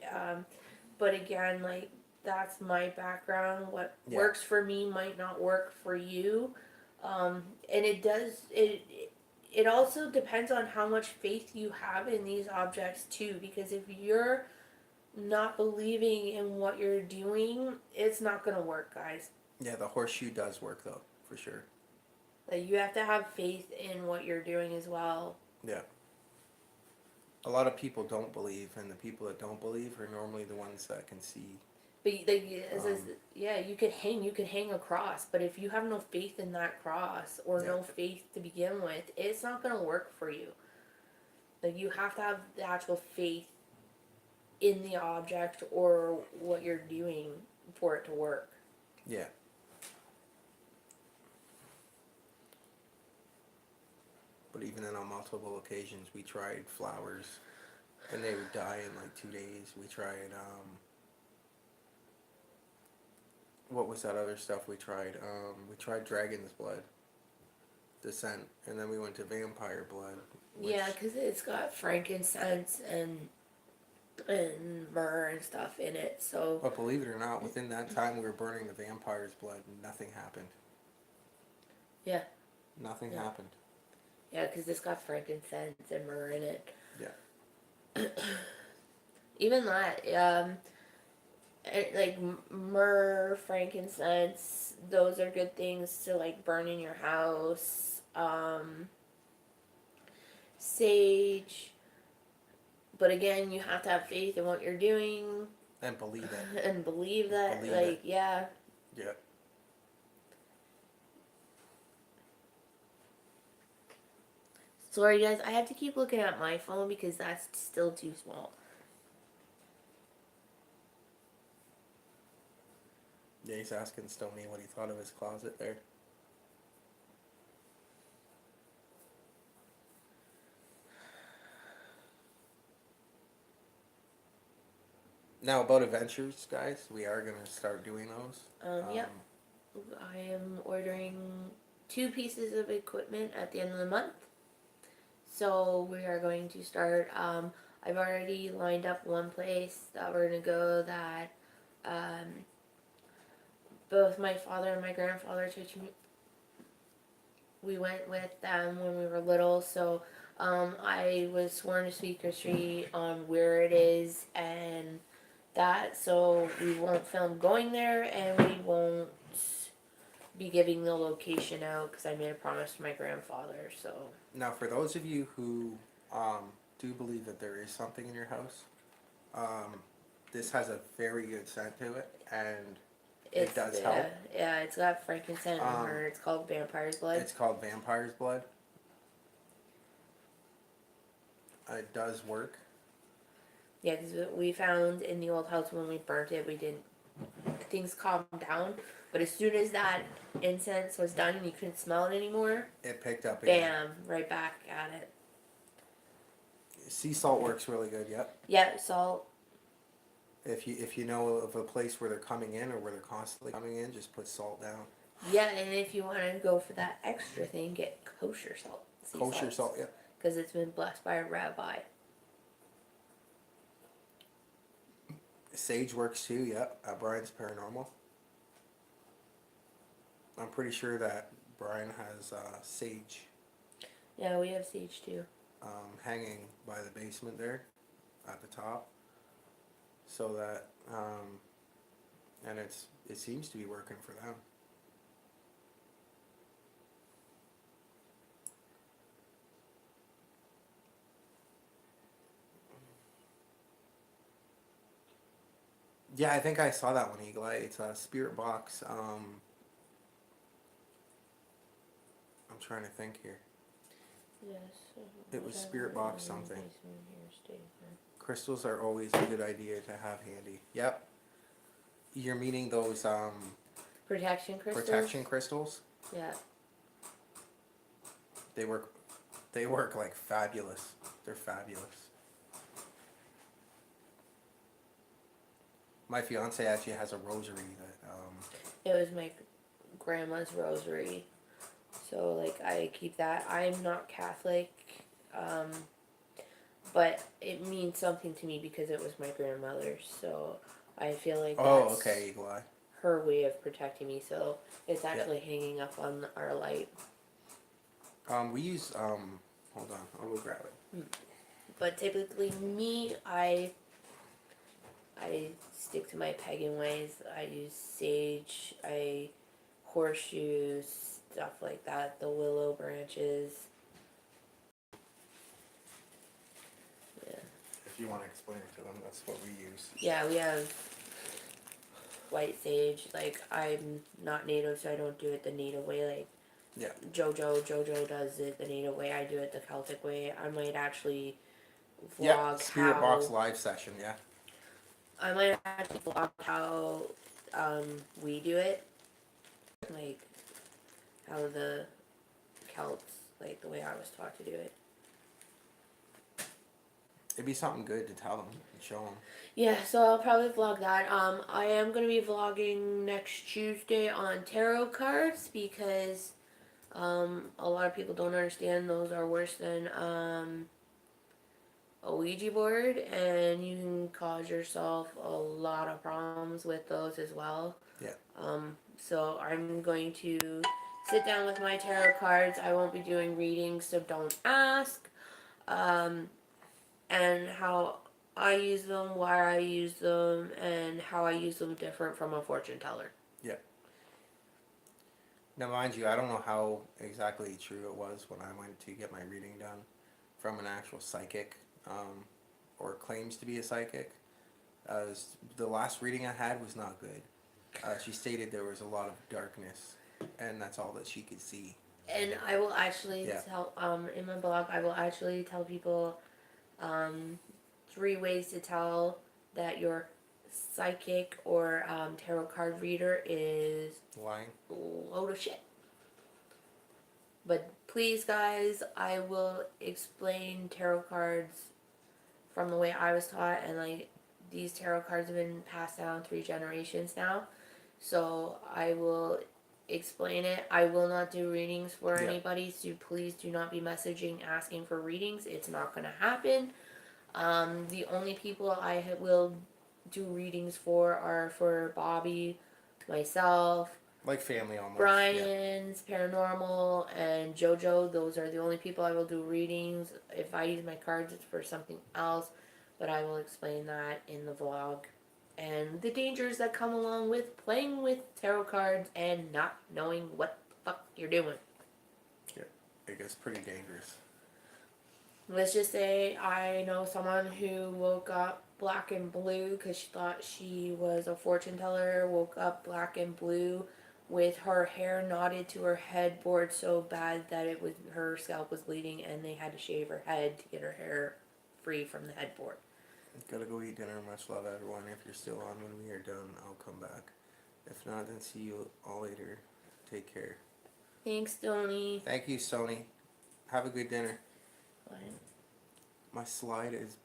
But again, like that's my background. What works for me might not work for you. And it also depends on how much faith you have in these objects too, because if you're not believing in what you're doing, it's not gonna work, guys. Yeah, the horseshoe does work though, for sure. Like you have to have faith in what you're doing as well. Yeah. A lot of people don't believe, and the people that don't believe are normally the ones that can see. But yeah, you could hang a cross, but if you have no faith in that cross or no faith to begin with, it's not gonna work for you. Like you have to have the actual faith in the object or what you're doing for it to work. Yeah. But even then, on multiple occasions, we tried flowers, and they would die in like 2 days. We tried, what was that other stuff we tried? We tried dragon's blood, descent, and then we went to vampire blood. Yeah, because it's got frankincense and myrrh and stuff in it. So. But believe it or not, within that time we were burning the vampire's blood, nothing happened. Yeah. Nothing happened. Yeah, because it's got frankincense and myrrh in it. Yeah. Even that, like myrrh, frankincense, those are good things to like burn in your house. Sage, but again, you have to have faith in what you're doing and believe it. And believe that, believe like, it. yeah. Yeah. Sorry, guys, I have to keep looking at my phone because that's still too small. Yeah, he's asking Stoney what he thought of his closet there. Now, about adventures, guys, we are going to start doing those. Yep. I am ordering 2 pieces of equipment at the end of the month. So we are going to start, I've already lined up one place that we're going to go that both my father and my grandfather took me. We went with them when we were little, so I was sworn to speak history on where it is and that, so we won't film going there and we won't be giving the location out because I made a promise to my grandfather. So now, for those of you who do believe that there is something in your house, this has a very good scent to it, and it does help. Yeah, it's got frankincense in her. It's called vampire's blood. It's called vampire's blood. It does work. Yeah, because we found in the old house when we burnt it, things calmed down. But as soon as that incense was done and you couldn't smell it anymore, it picked up again. Bam, right back at it. Sea salt works really good, yep. Yeah, salt. If you know of a place where they're coming in or where they're constantly coming in, just put salt down. Yeah, and if you want to go for that extra thing, get kosher salt. Kosher salt, yeah. Because it's been blessed by a rabbi. Sage works too, yeah, at Brian's Paranormal. I'm pretty sure that Brian has sage Yeah, we have sage too. hanging by the basement there at the top. So that, and it seems to be working for them. Yeah, I think I saw that one, Eagle Eye. It's a Spirit Box. I'm trying to think here. Yes. It was Spirit Box something. Here, Crystals are always a good idea to have handy. Yep. You're meaning those protection crystals. protection crystals? Yeah. They work. They work like fabulous. They're fabulous. My fiance actually has a rosary that. It was my grandma's rosary, so like I keep that. I'm not Catholic, but it means something to me because it was my grandmother's. So I feel like Oh, that's okay, Eagle Eye. her way of protecting me. So it's actually hanging up on our light. We use hold on, I'll go grab it. But typically, me, I stick to my pagan ways. I use sage, horseshoes, stuff like that. The willow branches. Yeah. If you want to explain it to them, that's what we use. Yeah, we have white sage. Like, I'm not native, so I don't do it the native way. Like, Yeah. Jojo does it the native way. I do it the Celtic way. I might actually vlog Yeah, Spirit how Box live session, yeah. I might actually vlog how we do it, like how the Celts, like the way I was taught to do it. It'd be something good to tell them and show them. Yeah, so I'll probably vlog that. I am gonna be vlogging next Tuesday on tarot cards because a lot of people don't understand those are worse than a Ouija board, and you can cause yourself a lot of problems with those as well. Yeah. So I'm going to sit down with my tarot cards. I won't be doing readings, so don't ask. And how I use them, why I use them, and how I use them different from a fortune teller. Yeah. Now, mind you, I don't know how exactly true it was when I went to get my reading done from an actual psychic, or claims to be a psychic. The last reading I had was not good. She stated there was a lot of darkness, and that's all that she could see. And I will actually tell, in my blog, I will actually tell people 3 ways to tell that your psychic or tarot card reader is Lying. a load of shit. But please, guys, I will explain tarot cards from the way I was taught, and like these tarot cards have been passed down 3 generations now. So I will explain it. I will not do readings for anybody, so please do not be messaging asking for readings. It's not going to happen. The only people I will do readings for are for Bobby, myself, Like family almost. Brian's Paranormal, and JoJo. Those are the only people I will do readings. If I use my cards, it's for something else, but I will explain that in the vlog. And the dangers that come along with playing with tarot cards and not knowing what the fuck you're doing. Yeah, it gets pretty dangerous. Let's just say I know someone who woke up black and blue because she thought she was a fortune teller, woke up black and blue with her hair knotted to her headboard so bad that it was her scalp was bleeding, and they had to shave her head to get her hair free from the headboard. Gotta go eat dinner. Much love, everyone. If you're still on when we are done, I'll come back. If not, then see you all later. Take care. Thanks, Tony. Thank you, Sony. Have a good dinner. Bye. My side is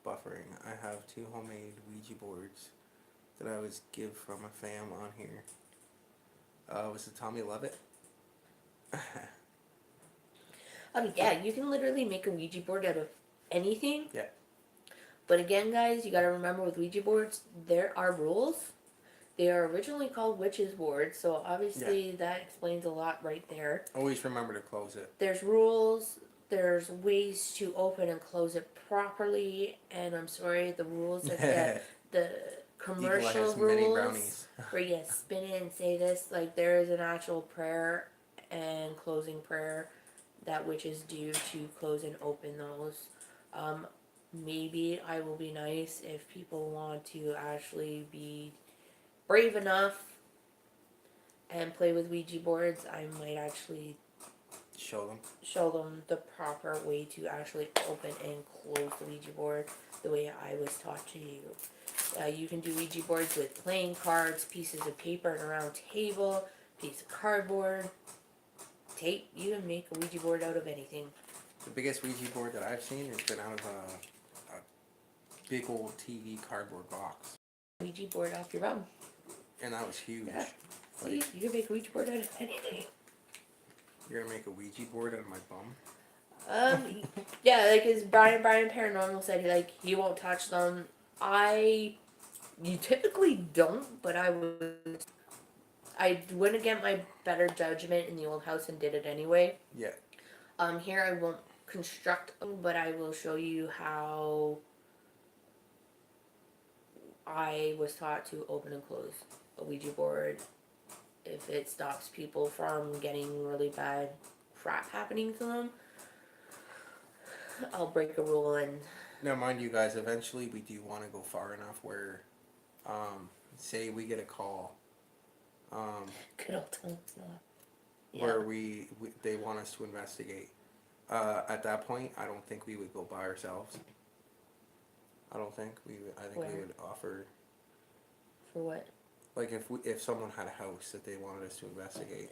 buffering. I have 2 homemade Ouija boards that I was give from a fam on here. Was it Tommy Lovett? Yeah, you can literally make a Ouija board out of anything. Yeah. But again, guys, you got to remember with Ouija boards, there are rules. They are originally called witches' boards, so obviously that explains a lot right there. Always remember to close it. There's rules, there's ways to open and close it properly, and I'm sorry, the rules like the Eagle commercial has many rules brownies. where you spin it and say this, like there is an actual prayer and closing prayer that witches do to close and open those. Um, Maybe I will be nice if people want to actually be brave enough and play with Ouija boards. I might actually show them the proper way to actually open and close the Ouija board the way I was taught to do. You can do Ouija boards with playing cards, pieces of paper, and a round table, piece of cardboard, tape. You can make a Ouija board out of anything. The biggest Ouija board that I've seen has been out of a big old TV cardboard box. Ouija board off your bum. And that was huge. Yeah. See, you can make a Ouija board out of anything. You're gonna make a Ouija board out of my bum? Yeah, like as Brian Paranormal said, like he won't touch them. You typically don't, but I went against my better judgment in the old house and did it anyway. Yeah. Here I won't construct them, but I will show you how I was taught to open and close a Ouija board if it stops people from getting really bad crap happening to them. I'll break a rule and... Now, mind you guys, eventually we do want to go far enough where, say we get a call, good old times, yeah. where they want us to investigate. At that point, I don't think we would go by ourselves. I think we would offer. For what? Like if someone had a house that they wanted us to investigate.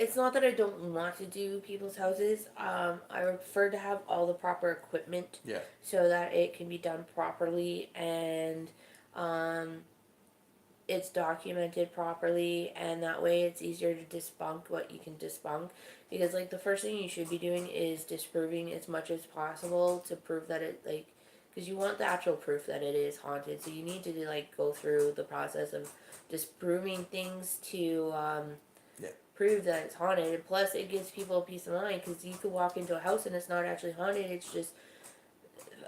It's not that I don't want to do people's houses. I prefer to have all the proper equipment. Yeah. So that it can be done properly and it's documented properly, and that way it's easier to debunk what you can debunk. Because like the first thing you should be doing is disproving as much as possible to prove that it because you want the actual proof that it is haunted. So you need to go through the process of disproving things to prove that it's haunted. And plus, it gives people peace of mind because you could walk into a house and it's not actually haunted. It's just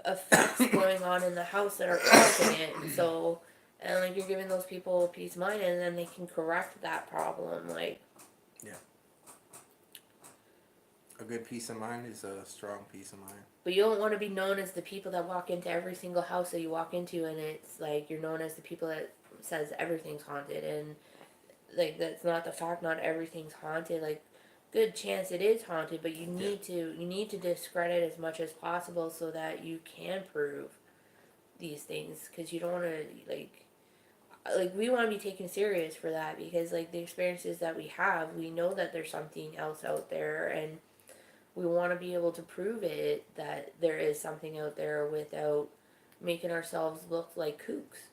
effects going on in the house that are causing it. So, and you're giving those people peace of mind, and then they can correct that problem. Yeah. A good peace of mind is a strong peace of mind. But you don't want to be known as the people that walk into every single house that you walk into, and it's you're known as the people that says everything's haunted, and that's not the fact. Not everything's haunted. Good chance it is haunted, but you need to discredit as much as possible so that you can prove these things, because you don't want to we want to be taken serious for that, because the experiences that we have, we know that there's something else out there, and we want to be able to prove it, that there is something out there without making ourselves look like kooks.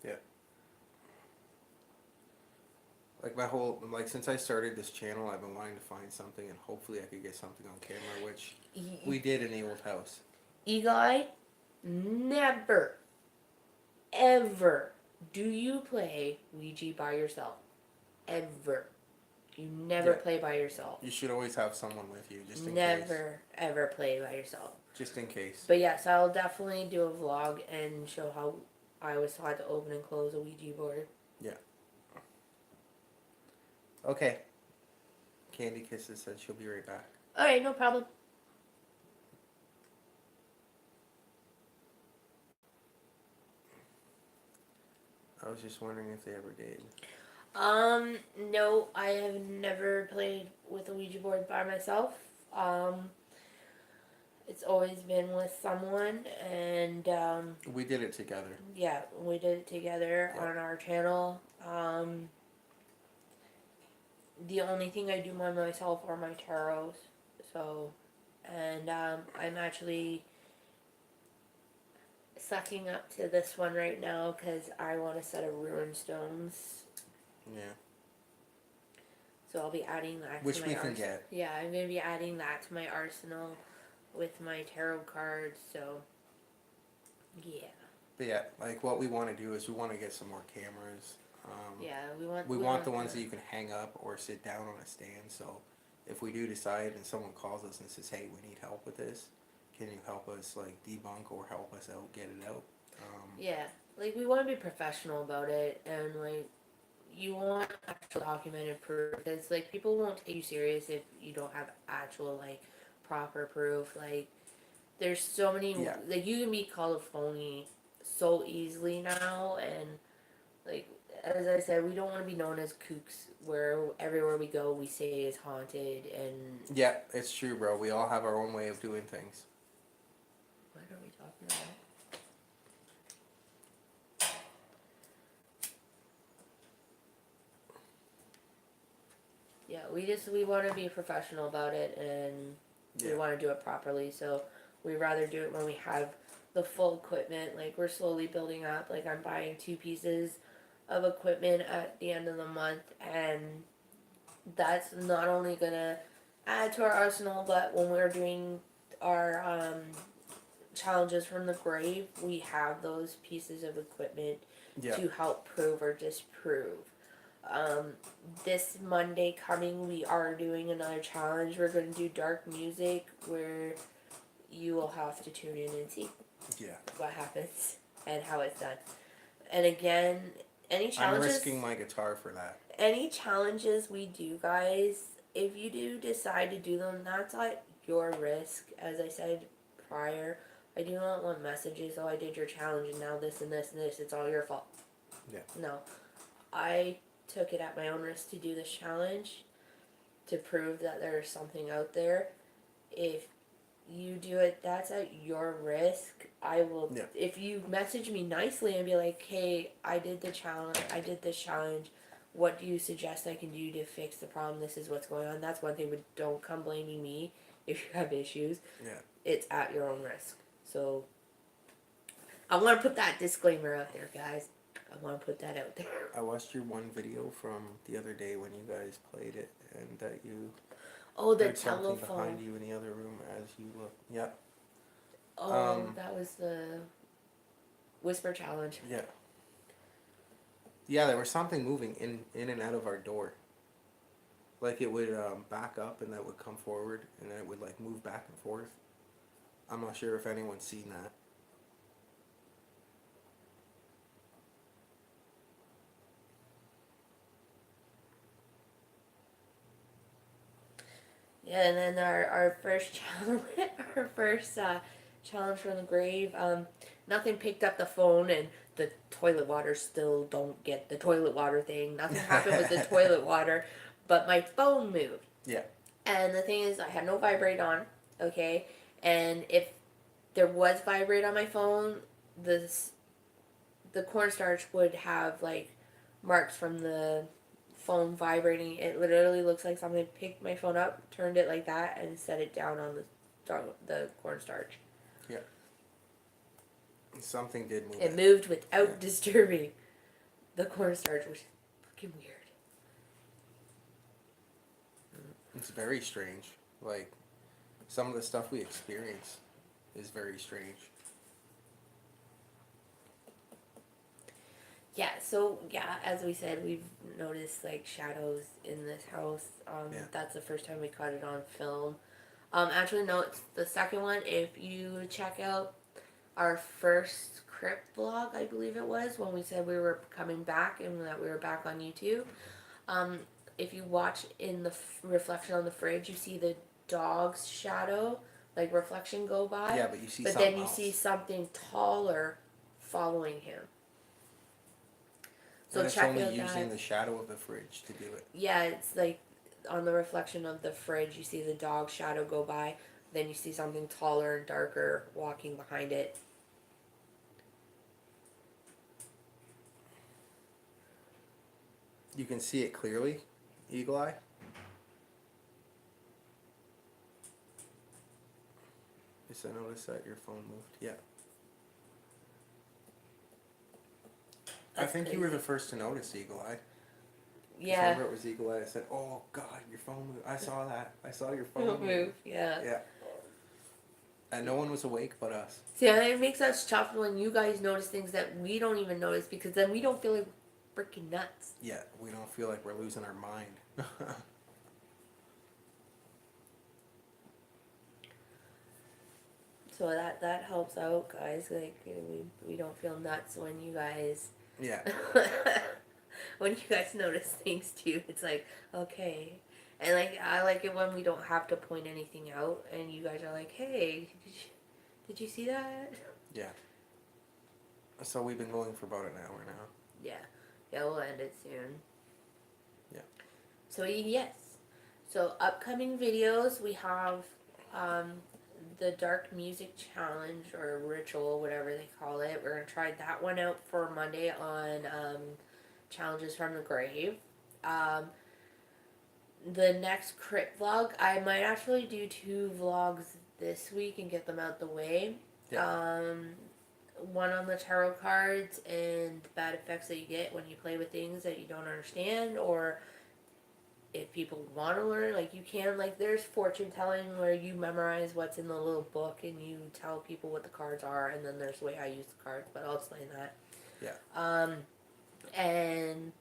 Yeah. My whole, since I started this channel, I've been wanting to find something, and hopefully I could get something on camera, which we did in the old house. Eagle-Eye, never, ever do you play Ouija by yourself. Ever. You never play by yourself. You should always have someone with you, just in case. Never, ever play by yourself. Just in case. But yes, I'll definitely do a vlog and show how I was taught to open and close a Ouija board. Yeah. Okay. Candy Kisses said she'll be right back. Alright, no problem. I was just wondering if they ever did. No, I have never played with a Ouija board by myself. It's always been with someone, and we did it together. Yeah, we did it together on our channel. The only thing I do by myself are my tarots. So, and I'm actually sucking up to this one right now because I want a set of ruin stones. Yeah. So I'll be adding that Which to we my can get. Yeah, I'm gonna be adding that to my arsenal with my tarot cards. So yeah. But yeah, like what we want to do is we want to get some more cameras. Yeah, We want the ones that you can hang up or sit down on a stand. So if we do decide and someone calls us and says, "Hey, we need help with this. Can you help us like debunk or help us out, get it out?" Yeah, like we want to be professional about it, and like you want actual documented proof. Because like people won't take you serious if you don't have actual like proper proof. Like there's so many Yeah. like you can be called a phony so easily now, and like as I said, we don't want to be known as kooks where everywhere we go we say is haunted and Yeah, it's true, bro. We all have our own way of doing things. what are we talking about? Yeah, we want to be professional about it, and we Yeah. want to do it properly. So we rather do it when we have the full equipment. Like we're slowly building up. Like I'm buying 2 pieces of equipment at the end of the month, and that's not only gonna add to our arsenal, but when we're doing our challenges from the grave, we have those pieces of equipment Yeah. to help prove or disprove. Um, this Monday coming, we are doing another challenge. We're going to do dark music where you will have to tune in and see Yeah. what happens and how it's done. And again, any I'm challenges, risking my guitar for that. any challenges we do, guys, if you do decide to do them, that's at your risk. As I said prior, I do not want messages, oh, I did your challenge and now this and this and this, it's all your fault. Yeah. No. I took it at my own risk to do this challenge to prove that there's something out there. If you do it, that's at your risk. I will. Yeah. If you message me nicely and be like, "Hey, I did the challenge. I did this challenge. What do you suggest I can do to fix the problem? This is what's going on." That's one thing. But don't come blaming me if you have issues. Yeah. It's at your own risk. So I want to put that disclaimer out there, guys. I want to put that out there. I watched your one video from the other day when you guys played it, and that you Oh, the heard something telephone. behind you in the other room as you look. Yep. Oh, that was the whisper challenge. Yeah. Yeah, there was something moving in and out of our door. Like it would back up and that would come forward and then it would like move back and forth. I'm not sure if anyone's seen that. Yeah, and then our first challenge, our first challenge from the grave. Nothing picked up the phone, and the toilet water still don't get the toilet water thing. Nothing happened with the toilet water, but my phone moved. Yeah. And the thing is, I had no vibrate on. Okay, and if there was vibrate on my phone, the cornstarch would have like marks from the phone vibrating. It literally looks like something picked my phone up, turned it like that, and set it down on the cornstarch. Yeah. Something did move. It moved without disturbing the cornstarch, which is fucking weird. It's very strange. Like some of the stuff we experience is very strange. Yeah, so yeah, as we said, we've noticed like shadows in this house. That's the first time we caught it on film. Actually, no, it's the second one. If you check out our first Crypt vlog, I believe it was, when we said we were coming back and that we were back on YouTube. If you watch in the reflection on the fridge, you see the dog's shadow, like reflection go by. Yeah, but you see but something then you else. see something taller following him. So and it's check only out using that. the shadow of the fridge to do it. Yeah, it's like on the reflection of the fridge, you see the dog's shadow go by. Then you see something taller and darker walking behind it. You can see it clearly, eagle eye. Yes, I noticed that your phone moved. Yeah. I That's think you were crazy. the first to notice eagle eye. Yeah. Remember it was Eagle Eye. I said, "Oh God, your phone moved. I saw that. I saw your phone Don't move." move. Yeah. Yeah. And no one was awake but us. See, and it makes us tough when you guys notice things that we don't even notice because then we don't feel like freaking nuts. Yeah, we don't feel like we're losing our mind. So that helps out, guys. Like we don't feel nuts when you guys Yeah. when you guys notice things too. It's like okay, and like I like it when we don't have to point anything out, and you guys are like, hey, did you see that? Yeah. So we've been going for about an hour now. Yeah, yeah, we'll end it soon. Yeah. So yes, so upcoming videos we have um, the Dark Music Challenge or Ritual, whatever they call it. We're gonna try that one out for Monday on Challenges from the Grave. Um, the next Crypt vlog, I might actually do 2 vlogs this week and get them out the way. Yeah. One on the tarot cards and the bad effects that you get when you play with things that you don't understand, or if people want to learn, like you can, like there's fortune telling where you memorize what's in the little book and you tell people what the cards are, and then there's the way I use the cards, but I'll explain that. Yeah. And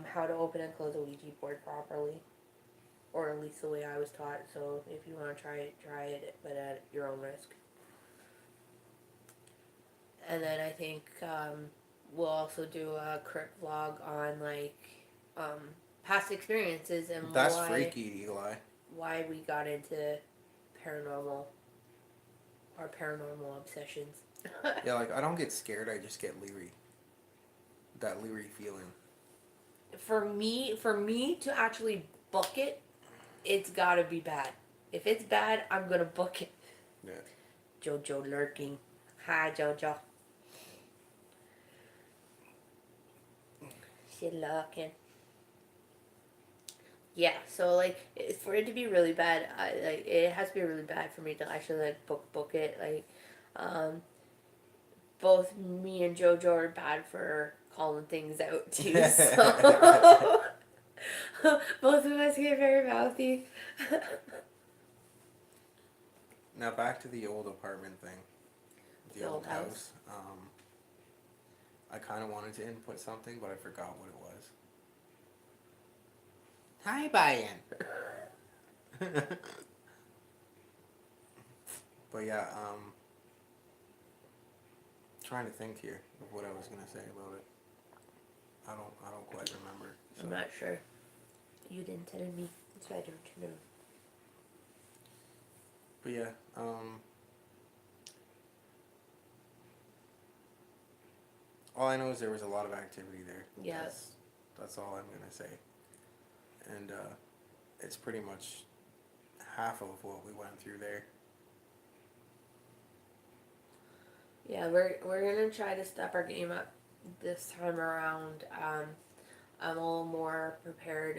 how to open and close a Ouija board properly, or at least the way I was taught. So if you want to try it, but at your own risk. And then I think we'll also do a crypt vlog on like past experiences and That's freaky, Eli. why we got into paranormal or paranormal obsessions. Yeah, like I don't get scared. I just get leery. That leery feeling. For me to actually book it, it's gotta be bad. If it's bad, I'm gonna book it. Yeah. Jojo lurking. Hi, Jojo. She looking. Yeah, so like for it to be really bad, like it has to be really bad for me to actually like book it. Like, both me and JoJo are bad for calling things out too. So both of us get very mouthy. Now back to the old apartment thing. The old house. I kind of wanted to input something, but I forgot what it was. Hi, Brian. But yeah, trying to think here of what I was gonna say about it. I don't quite remember. So. I'm not sure. You didn't tell me. That's why I don't know. But yeah, all I know is there was a lot of activity there. Yeah. That's all I'm gonna say. And it's pretty much half of what we went through there. Yeah, we're gonna try to step our game up this time around. I'm a little more prepared